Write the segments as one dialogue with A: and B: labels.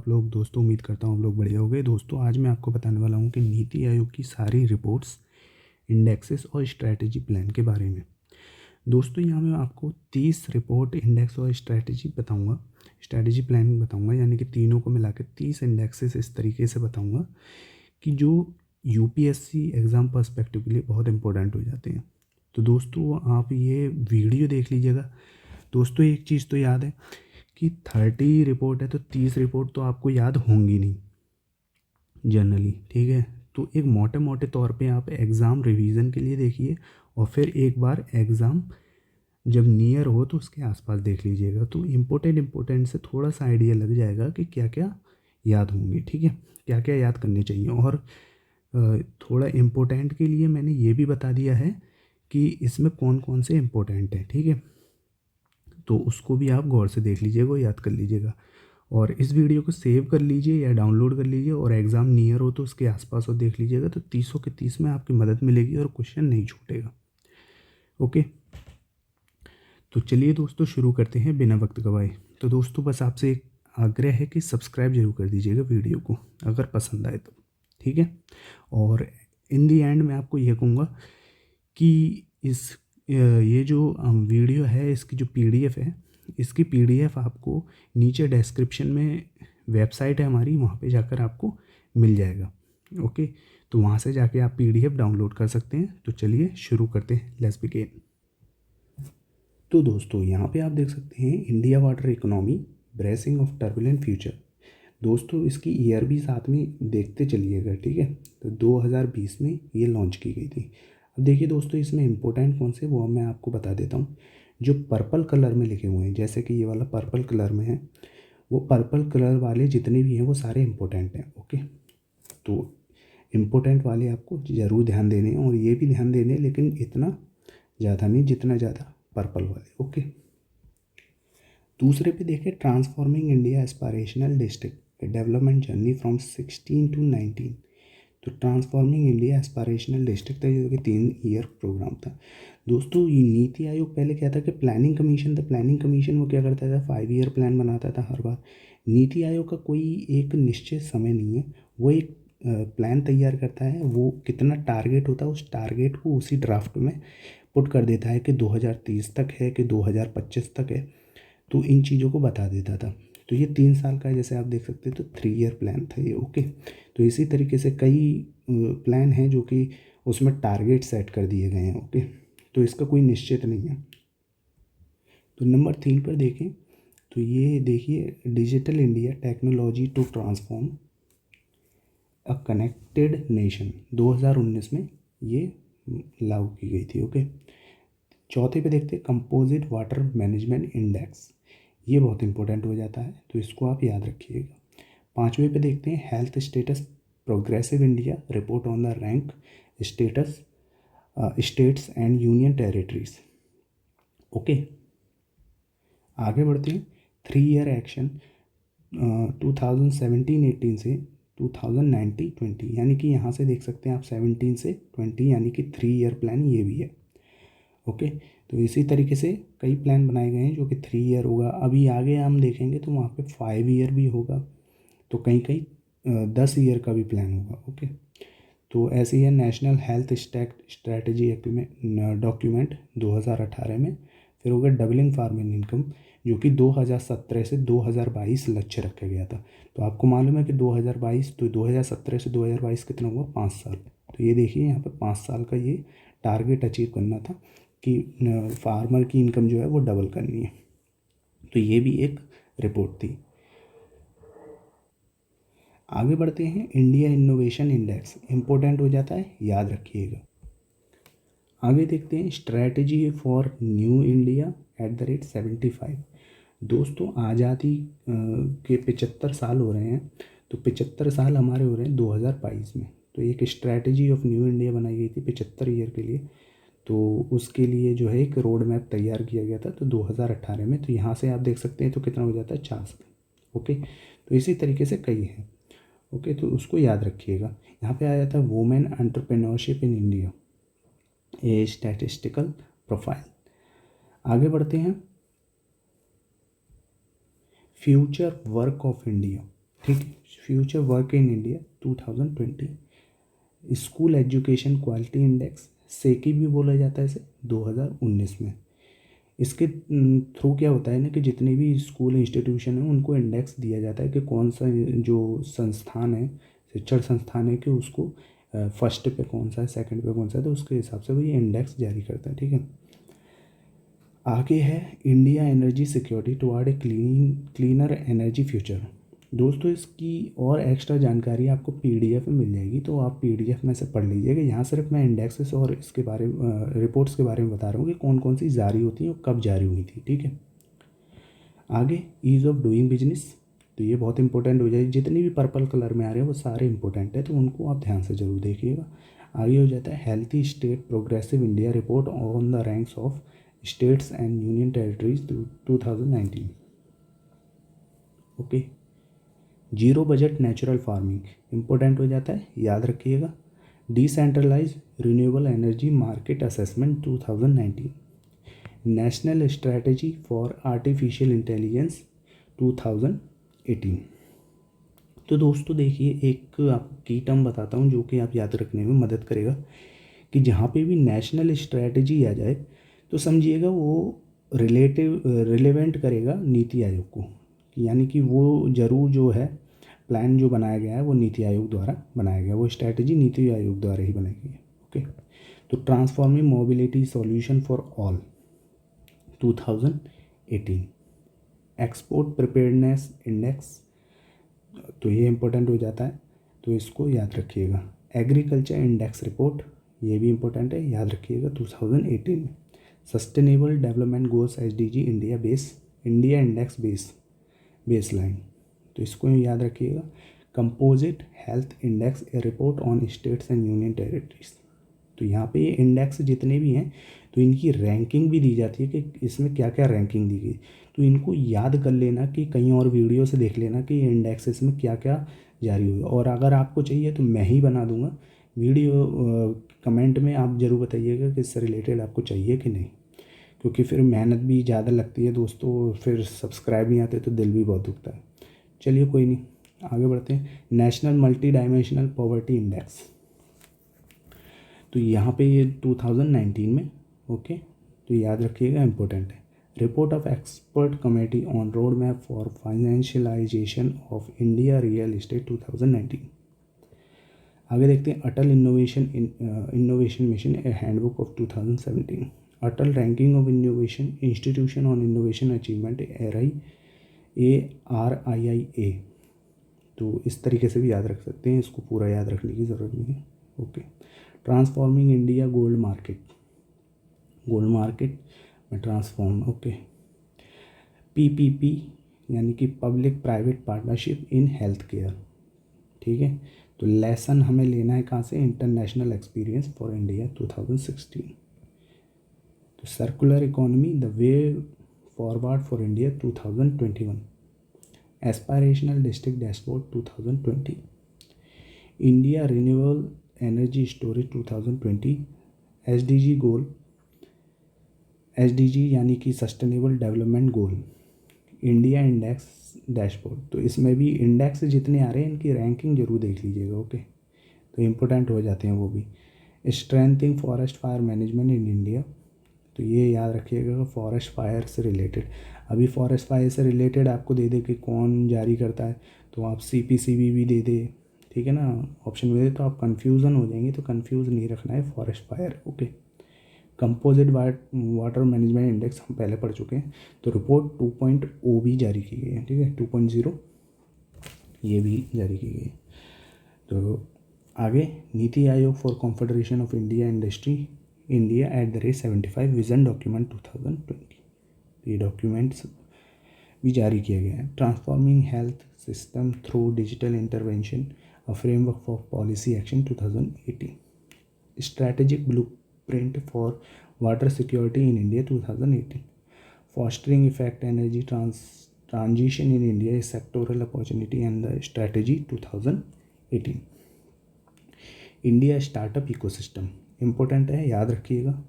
A: आप लोग? दोस्तों उम्मीद करता हूँ आप लोग बढ़िया हो गए। दोस्तों आज मैं आपको बताने वाला हूँ कि नीति आयोग की सारी रिपोर्ट्स, इंडेक्सेस और स्ट्रैटेजी प्लान के बारे में। दोस्तों यहाँ मैं आपको 30 रिपोर्ट, इंडेक्स और स्ट्रैटेजी बताऊँगा, स्ट्रैटेजी प्लान बताऊँगा, यानी कि तीनों को मिला के 30 इंडेक्सेस इस तरीके से बताऊँगा कि जो यूपीएससी एग्ज़ाम पर्सपेक्टिव के लिए बहुत इंपॉर्टेंट हो जाते हैं। तो दोस्तों आप ये वीडियो देख लीजिएगा। दोस्तों एक चीज़ तो याद है कि 30 रिपोर्ट है तो 30 रिपोर्ट तो आपको याद होंगी नहीं जनरली, ठीक है। तो एक मोटे मोटे तौर पे आप एग्ज़ाम रिवीजन के लिए देखिए और फिर एक बार एग्ज़ाम जब नियर हो तो उसके आसपास देख लीजिएगा, तो इम्पोर्टेंट से थोड़ा सा आइडिया लग जाएगा कि क्या क्या याद होंगे, ठीक है, क्या क्या याद करने चाहिए। और थोड़ा इम्पोर्टेंट के लिए मैंने ये भी बता दिया है कि इसमें कौन कौन से इम्पोर्टेंट है, ठीक है। तो उसको भी आप गौर से देख लीजिएगा और याद कर लीजिएगा। और इस वीडियो को सेव कर लीजिए या डाउनलोड कर लीजिए और एग्ज़ाम नियर हो तो उसके आसपास और देख लीजिएगा, तो 30 के 30 में आपकी मदद मिलेगी और क्वेश्चन नहीं छूटेगा। ओके, तो चलिए दोस्तों शुरू करते हैं बिना वक्त गवाए। तो दोस्तों बस आपसे एक आग्रह है कि सब्सक्राइब जरूर कर दीजिएगा वीडियो को अगर पसंद आए तो, ठीक है। और इन दी एंड मैं आपको यह कहूँगा कि ये जो वीडियो है इसकी जो पीडीएफ है, इसकी पीडीएफ आपको नीचे डिस्क्रिप्शन में वेबसाइट है हमारी, वहाँ पे जाकर आपको मिल जाएगा। ओके, तो वहाँ से जाके आप पीडीएफ डाउनलोड कर सकते हैं। तो चलिए शुरू करते हैं, लेट्स बिगिन। तो दोस्तों यहाँ पे आप देख सकते हैं India water economy bracing of turbulent future. दोस्तों इसकी ईयर भी साथ में देखते चलिएगा, ठीक है। तो 2020 में ये लॉन्च की गई थी। अब देखिए दोस्तों इसमें इंपॉर्टेंट कौन से, वो मैं आपको बता देता हूँ। जो पर्पल कलर में लिखे हुए हैं, जैसे कि ये वाला पर्पल कलर में है, वो पर्पल कलर वाले जितने भी हैं वो सारे इंपॉर्टेंट हैं। ओके, तो इम्पोर्टेंट वाले आपको ज़रूर ध्यान देने हैं और ये भी ध्यान देने हैं, लेकिन इतना ज़्यादा नहीं जितना ज़्यादा पर्पल वाले। ओके, दूसरे पे देखिए transforming India aspirational district development journey from 16 to 19। तो ट्रांसफॉर्मिंग इंडिया एस्पायरेशनल डिस्ट्रिक्ट था, जो कि 3 ईयर प्रोग्राम था। दोस्तों ये नीति आयोग पहले क्या था कि प्लानिंग कमीशन था। प्लानिंग कमीशन वो क्या करता था, 5 ईयर प्लान बनाता था हर बार। नीति आयोग का कोई एक निश्चित समय नहीं है, वो एक प्लान तैयार करता है। वो कितना टारगेट होता है उस टारगेट को उसी ड्राफ्ट में पुट कर देता है कि 2030 तक है कि 2025 तक है, तो इन चीज़ों को बता देता था। तो ये 3 साल का है, जैसे आप देख सकते हैं, तो 3 ईयर प्लान था ये। ओके, तो इसी तरीके से कई प्लान हैं जो कि उसमें टारगेट सेट कर दिए गए हैं। ओके, तो इसका कोई निश्चित नहीं है। तो नंबर 3 पर देखें तो ये देखिए digital India technology to transform a connected nation 2019 में ये लागू की गई थी। ओके, चौथे पे देखते हैं कंपोजिट वाटर मैनेजमेंट इंडेक्स। ये बहुत इंपॉर्टेंट हो जाता है, तो इसको आप याद रखिएगा। 5वें पे देखते हैं health status progressive India report on the rank status states and union territories. Okay, आगे बढ़ते हैं 3 ईयर एक्शन 2017-18 से 2019-20, यानी कि यहाँ से देख सकते हैं आप 17 से 20, यानी कि 3 ईयर प्लान ये भी है। ओके, तो इसी तरीके से कई प्लान बनाए गए हैं जो कि 3 ईयर होगा। अभी आगे हम देखेंगे तो वहाँ पे 5 ईयर भी होगा, तो कहीं कहीं 10 ईयर का भी प्लान होगा। ओके, तो ऐसे ही है नेशनल हेल्थ स्ट्रैटेजी डॉक्यूमेंट 2018 में। फिर होगा डबलिंग फार्मर इनकम, जो कि 2017 से 2022 लक्ष्य रखा गया था। तो आपको मालूम है कि 2022, तो 2017 से 2022 कितना हुआ, 5 साल। तो ये देखिए यहाँ पर 5 साल का ये टारगेट अचीव करना था कि फार्मर की इनकम जो है वो डबल करनी है। तो ये भी एक रिपोर्ट थी। आगे बढ़ते हैं, इंडिया इनोवेशन इंडेक्स इंपॉर्टेंट हो जाता है, याद रखिएगा। आगे देखते हैं स्ट्रैटेजी फॉर न्यू इंडिया @75। दोस्तों आज़ादी के 75 साल हो रहे हैं, तो 75 साल हमारे हो रहे हैं 2022 में। तो एक स्ट्रैटेजी ऑफ न्यू इंडिया बनाई गई थी 75 ईयर के लिए। तो उसके लिए जो है एक रोड मैप तैयार किया गया था, तो 2018 में। तो यहाँ से आप देख सकते हैं तो कितना हो जाता है, 4 साल। ओके, तो इसी तरीके से कई हैं। ओके, तो उसको याद रखिएगा। यहाँ पे आ जाता है women entrepreneurship in India, a statistical profile. आगे बढ़ते हैं फ्यूचर वर्क ऑफ इंडिया। ठीक है। Future work in India 2020, school education quality index, सेकी भी बोला जाता है इसे, 2019 में। इसके थ्रू क्या होता है ना कि जितने भी स्कूल इंस्टीट्यूशन हैं उनको इंडेक्स दिया जाता है कि कौन सा जो संस्थान है, शिक्षण संस्थान है, कि उसको फर्स्ट पे कौन सा है, सेकंड पे कौन सा है, तो उसके हिसाब से वो ये इंडेक्स जारी करता है। ठीक है। आगे है इंडिया एनर्जी सिक्योरिटी टुवर्ड ए क्लीनर एनर्जी फ्यूचर। दोस्तों इसकी और एक्स्ट्रा जानकारी आपको पीडीएफ में मिल जाएगी, तो आप पीडीएफ में से पढ़ लीजिएगा। यहाँ सिर्फ मैं इंडेक्सेस और इसके बारे में रिपोर्ट्स के बारे में बता रहा हूँ कि कौन कौन सी जारी होती हैं और कब जारी हुई थी। ठीक है। आगे ईज़ ऑफ डूइंग बिजनेस, तो ये बहुत इंपॉर्टेंट हो जाएगी। जितनी भी पर्पल कलर में आ रहे हैं वो सारे इंपॉर्टेंट है, तो उनको आप ध्यान से ज़रूर देखिएगा। आगे हो जाता है healthy state progressive India report on the ranks of states and union territories 2019। Okay. Zero budget natural farming important हो जाता है, याद रखिएगा। Decentralise renewable energy market assessment 2019, national strategy for artificial intelligence 2018। तो दोस्तों देखिए, एक आपको की टर्म बताता हूँ जो कि आप याद रखने में मदद करेगा, कि जहाँ पे भी नेशनल स्ट्रैटेजी आ जाए तो समझिएगा वो रिलेवेंट करेगा नीति आयोग को, यानी कि वो ज़रूर जो है प्लान जो बनाया गया है वो नीति आयोग द्वारा बनाया गया, वो स्ट्रैटेजी नीति आयोग द्वारा ही बनाई गई है। ओके। तो transforming mobility solution for all 2018, export preparedness index, तो ये इंपॉर्टेंट हो जाता है, तो इसको याद रखिएगा। एग्रीकल्चर इंडेक्स रिपोर्ट, ये भी इंपॉर्टेंट है, याद रखिएगा 2018 में। Sustainable development goals SDG India index base line, तो इसको याद रखिएगा। Composite health index A report on states and union territories, तो यहाँ पे ये इंडेक्स जितने भी हैं तो इनकी रैंकिंग भी दी जाती है कि इसमें क्या क्या रैंकिंग दी गई, तो इनको याद कर लेना कि कहीं और वीडियो से देख लेना कि इंडेक्सेस में क्या क्या जारी हुई। और अगर आपको चाहिए तो मैं ही बना दूंगा वीडियो, कमेंट में आप ज़रूर बताइएगा कि इससे रिलेटेड आपको चाहिए कि नहीं, क्योंकि फिर मेहनत भी ज़्यादा लगती है दोस्तों, फिर सब्सक्राइब नहीं आते तो दिल भी बहुत दुखता है। चलिए कोई नहीं, आगे बढ़ते हैं। National multi dimensional poverty index, तो यहाँ पे ये 2019 में, ओके, तो याद रखिएगा, इंपॉर्टेंट है। Report of expert committee on road map for financialisation of India real estate 2019। आगे देखते हैं Atal innovation mission a handbook of 2017, Atal ranking of innovation institution on innovation achievement ARIIA, तो इस तरीके से भी याद रख सकते हैं, इसको पूरा याद रखने की ज़रूरत नहीं है। Okay. Transforming India gold market में ट्रांसफॉर्म, ओके। PPP यानी कि public private partnership in health care, ठीक है। तो लेसन हमें लेना है कहाँ से, इंटरनेशनल एक्सपीरियंस फॉर इंडिया 2016। तो circular economy the way forward for India 2021, aspirational district dashboard 2020, India renewable energy storage 2020, SDG यानी कि sustainable development goal, India index dashboard, तो इसमें भी इंडेक्स जितने आ रहे हैं इनकी रैंकिंग जरूर देख लीजिएगा। ओके। तो इम्पोर्टेंट हो जाते हैं वो भी। Strengthening forest fire management in India, तो ये याद रखिएगा फॉरेस्ट फायर से रिलेटेड, अभी फॉरेस्ट फायर से रिलेटेड आपको दे दे कि कौन जारी करता है, तो आप CPCB भी दे दे, ठीक है ना, ऑप्शन में दे, तो आप कन्फ्यूज़न हो जाएंगे, तो कन्फ्यूज़ नहीं रखना है forest fire. Okay. Composite water management index हम पहले पढ़ चुके हैं, तो रिपोर्ट 2.0 भी जारी की गई है, ठीक है, 2.0 ये भी जारी की गई है। तो आगे NITI Aayog for confederation of India industry India @75 vision document 2020, ये डॉक्यूमेंट्स भी जारी किया गया है। Transforming health system through digital intervention a framework for policy action 2018, strategic blueprint for water security in India 2018, fostering effect energy transition in India is sectoral opportunity and the strategy 2018, India startup ecosystem important है, याद रखिएगा।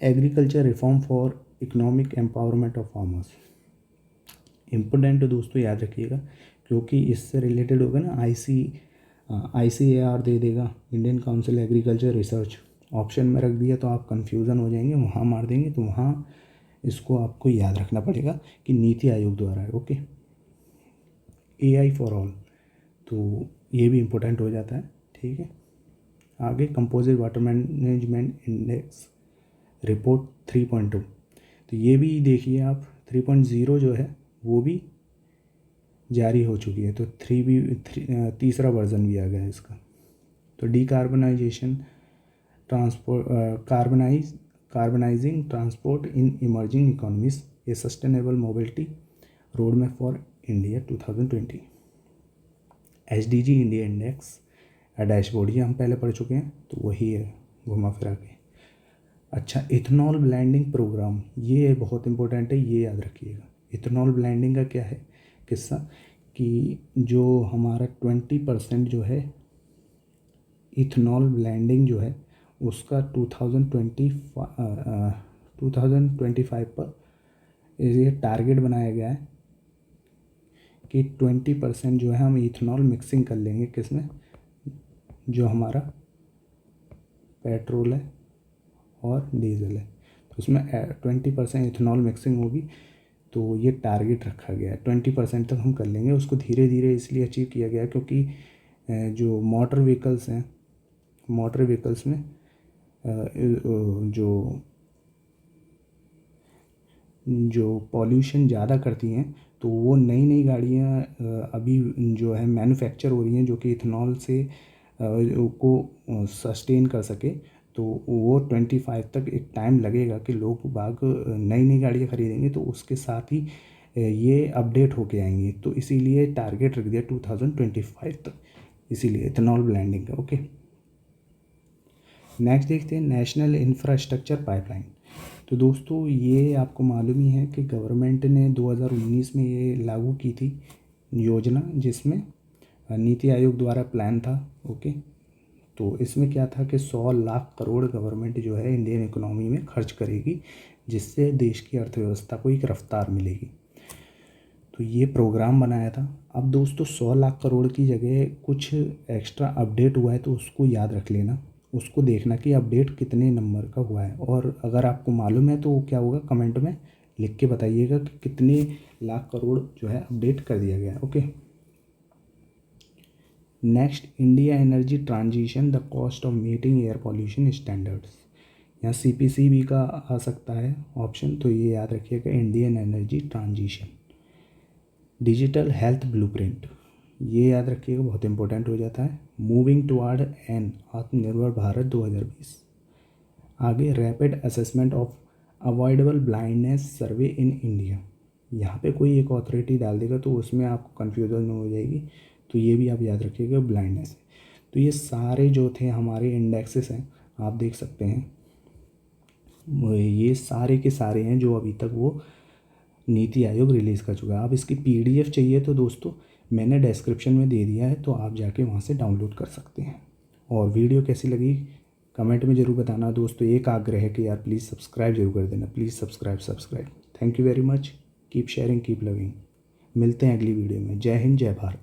A: Agriculture reform for economic empowerment of farmers, important है दोस्तों, याद रखिएगा, क्योंकि इससे related होगा ना ICAR दे देगा, Indian council agriculture research, option में रख दिया तो आप कंफ्यूजन हो जाएंगे, वहाँ मार देंगे, तो वहाँ इसको आपको याद रखना पड़ेगा कि नीति आयोग द्वारा है। ओके, AI फॉर ऑल, तो ये भी इम्पोर्टेंट हो जाता है। ठीक है, आगे composite water management index report 3.2, तो ये भी देखिए आप 3.0 जो है वो भी जारी हो चुकी है, तो तीसरा वर्जन भी आ गया है इसका। तो decarbonisation transport carbonising transport in emerging economies, a sustainable mobility road map for India 2020, SDG India index dashboard, ये हम पहले पढ़ चुके हैं, तो वही है घुमा फिरा के। अच्छा, इथेनॉल ब्लेंडिंग प्रोग्राम, ये बहुत इंपॉर्टेंट है, ये याद रखिएगा। इथेनॉल ब्लेंडिंग का क्या है किस्सा कि जो हमारा 20% जो है इथेनॉल ब्लेंडिंग जो है उसका 2025 पर ये टारगेट बनाया गया है कि 20% जो है हम इथेनॉल मिक्सिंग कर लेंगे, किसमें, जो हमारा पेट्रोल है और डीजल है, तो उसमें 20% इथेनॉल मिक्सिंग होगी। तो ये टारगेट रखा गया है 20% तक हम कर लेंगे। उसको धीरे धीरे इसलिए अचीव किया गया क्योंकि जो मोटर व्हीकल्स हैं, मोटर व्हीकल्स में जो पॉल्यूशन ज़्यादा करती हैं, तो वो नई नई गाड़ियाँ अभी जो है मैन्युफैक्चर हो रही हैं जो कि इथेनॉल से को सस्टेन कर सके। तो वो 25 तक एक टाइम लगेगा कि लोग बाग नई नई गाड़ियाँ खरीदेंगे, तो उसके साथ ही ये अपडेट होके आएंगी। तो इसीलिए टारगेट रख दिया 2025 तक, इसीलिए इथेनॉल ब्लेंडिंग का। ओके, नेक्स्ट देखते हैं नेशनल इंफ्रास्ट्रक्चर पाइपलाइन। तो दोस्तों ये आपको मालूम ही है कि गवर्नमेंट ने 2019 में ये लागू की थी योजना, जिसमें नीति आयोग द्वारा प्लान था। ओके, तो इसमें क्या था कि 100 लाख करोड़ गवर्नमेंट जो है इंडियन इकोनॉमी में खर्च करेगी, जिससे देश की अर्थव्यवस्था को एक रफ्तार मिलेगी। तो ये प्रोग्राम बनाया था। अब दोस्तों 100 लाख करोड़ की जगह कुछ एक्स्ट्रा अपडेट हुआ है, तो उसको याद रख लेना, उसको देखना कि अपडेट कितने नंबर का हुआ है। और अगर आपको मालूम है तो क्या होगा, कमेंट में लिख के बताइएगा कि कितने लाख करोड़ जो है अपडेट कर दिया गया है। Okay, next, India energy transition, the cost of meeting air pollution standards. यहाँ CPCB का आ सकता है ऑप्शन, तो ये याद रखिएगा, Indian energy transition. Digital health blueprint, ये याद रखिएगा, बहुत इंपॉर्टेंट हो जाता है। मूविंग टुवर्ड एन आत्मनिर्भर भारत 2020। आगे, rapid assessment of avoidable blindness survey in India. यहाँ पे कोई एक अथॉरिटी डाल देगा तो उसमें आपको कन्फ्यूजन हो जाएगी, तो ये भी आप याद रखिएगा, ब्लाइंडनेस। तो ये सारे जो थे हमारे इंडेक्सेस हैं, आप देख सकते हैं, ये सारे के सारे हैं जो अभी तक वो नीति आयोग रिलीज़ कर चुका है। आप इसकी PDF चाहिए तो दोस्तों मैंने डिस्क्रिप्शन में दे दिया है, तो आप जाके वहाँ से डाउनलोड कर सकते हैं। और वीडियो कैसी लगी कमेंट में ज़रूर बताना दोस्तों। एक आग्रह है कि यार प्लीज़ सब्सक्राइब जरूर कर देना, please subscribe. Thank you very much, keep sharing, keep loving. मिलते हैं अगली वीडियो में। जय हिंद, जय भारत।